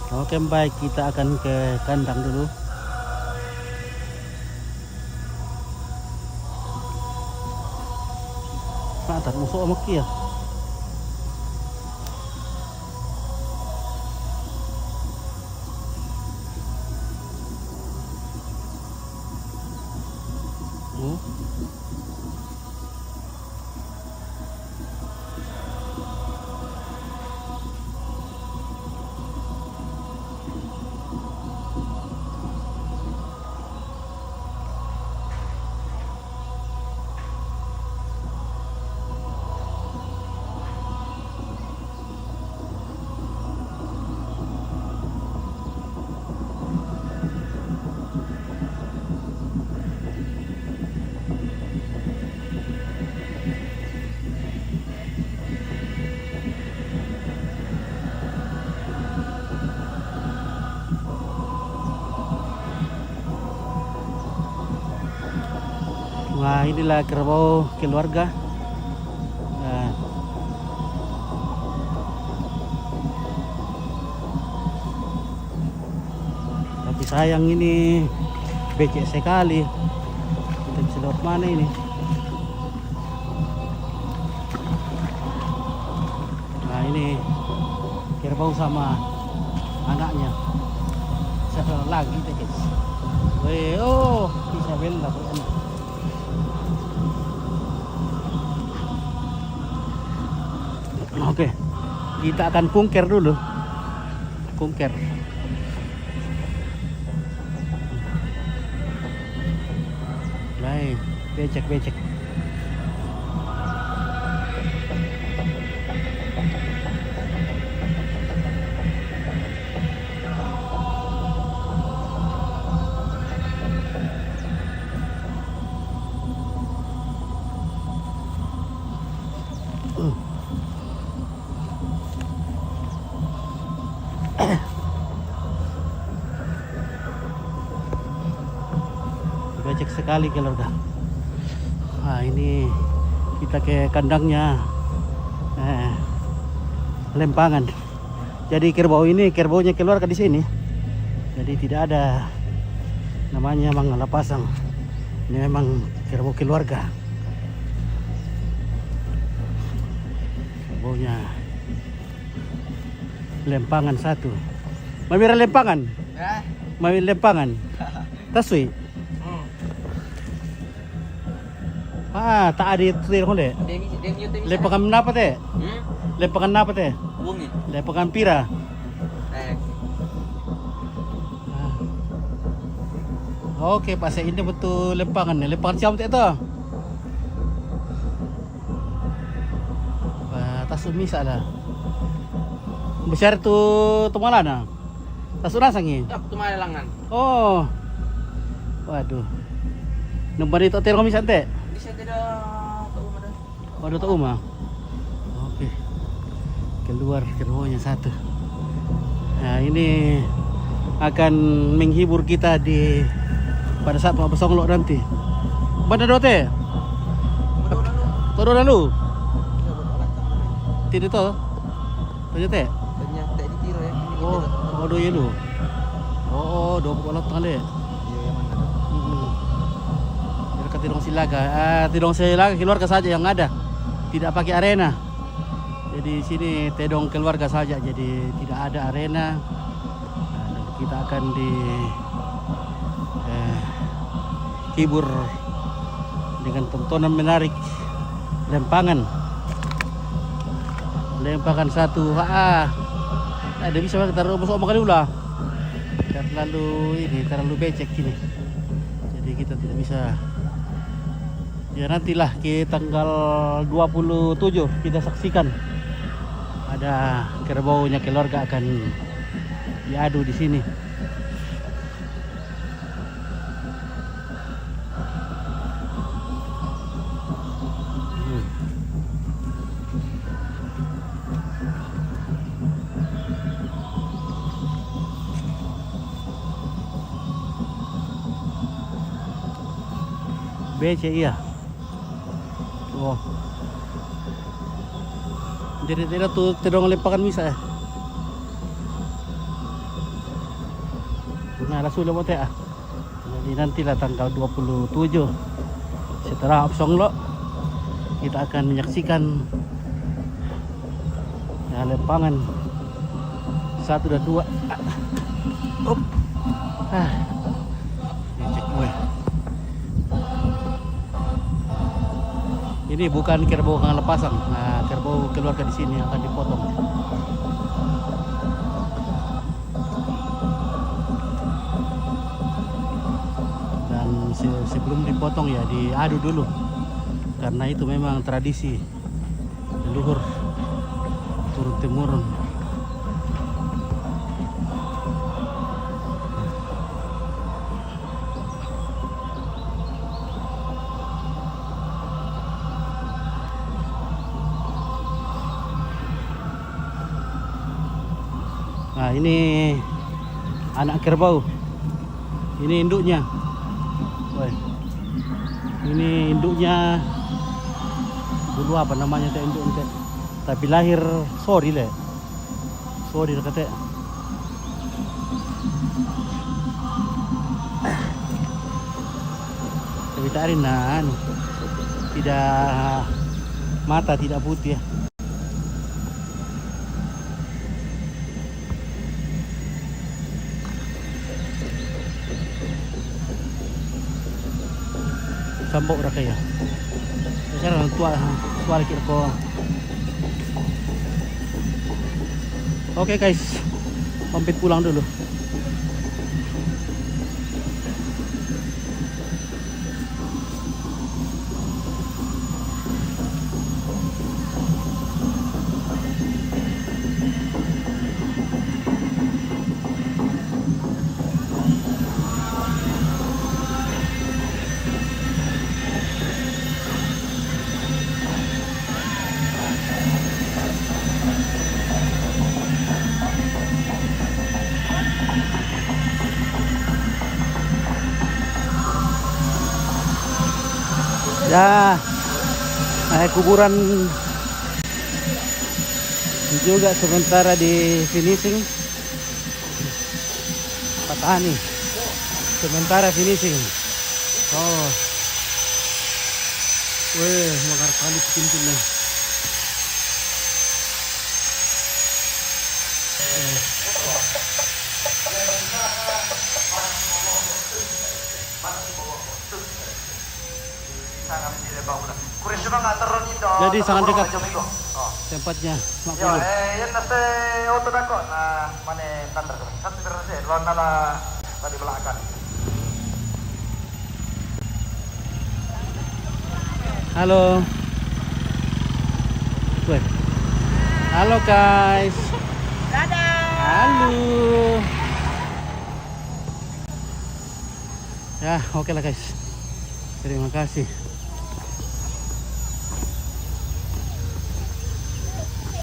Oke, baik, kita akan ke kandang dulu. Nah, tak musuh sama kia. Oh. Nah, inilah kerbau keluarga. Nah, tapi sayang ini becek sekali. Kita bisa lewat mana ini? Nah, ini kerbau sama anaknya. Satu lagi deh, guys. Weh, oh, Isabella tuh anak. Oke, kita akan kungker dulu. Kungker. Baik, becek. Becek sekali keluarga. Nah, ini kita ke kandangnya Lempangan. Jadi kerbau ini kerbaunya keluarga di sini. Jadi tidak ada namanya Mangala Pasang. Ini memang kerbau keluarga. Kerbaunya Lempangan satu. Mawira Lempangan. Mawira Lempangan. Taswi. Ah, tak ada itu dia konde. Lempangan apa teh? Lempangan apa teh? Bungi. Lempangan pira. Oke, Pak, saya ini betul lempangan. Lempangan siapa teh tu? Tas umi salah. Besar tu mana? Tas sangi. Ya, tumalangan. Oh. Waduh. Nomor itu hotel kami santai. Bisa tidak tahu mana. Oh, udah tahu mah. Oke. Keluar kerbaunya satu. Nah, ini akan menghibur kita di pada saat mau besok nanti. Mana dote? Todo lalu. Tidak tahu. Tanya teh. Tanya tak ditiro ya. Oh, do ya lu. Oh, do bola tale. Iya, yang mana? Dekat Tidong Silaga. Tidong Silaga keluarga saja yang ada. Tidak pakai arena. Jadi sini Tedong keluarga saja. Jadi tidak ada arena. Dan kita akan hibur dengan tontonan menarik Lempangan satu. Ada bisa taruh masuk kali ulah. Terlalu becek ini. Jadi kita tidak bisa. Ya, nantilah ke tanggal 27 kita saksikan ada kerbaunya keluarga akan diadu di sini. BC iya. Oh. Jadi tidak tuh Tedong Lempangan bisa ya. Nah, langsung mo tayo. Jadi nantilah tanggal 27 setelah Songlo kita akan menyaksikan ya, lepangan 1 dan 2. Up. Cek gue. Ini bukan kerbau kang lepasang. Nah, kerbau keluarga di sini akan dipotong. Dan sebelum dipotong ya diadu dulu. Karena itu memang tradisi leluhur turun temurun. Nah, ini anak kerbau. Ini induknya. Woy. Ini induknya. Dulu apa namanya teh induk teh. Tapi lahir sorry le. Sorry kata. Tapi tarin nah, tidak mata tidak putih ya. Sambok ora kaya. Sekarang tua lagi ko. Oke guys, pamit pulang dulu. Ya, kuburan juga sementara di finishing. Patani sementara finishing. Oh, weh, makar kali pintu nih. Jadi sangat dekat tempatnya. Yo, yan na sa auto na ko na mane tandar ko. Satu terus luar nala tadi belakang. Halo. Weh. Halo guys. Dadah. Halo. Ya, oke lah guys. Terima kasih.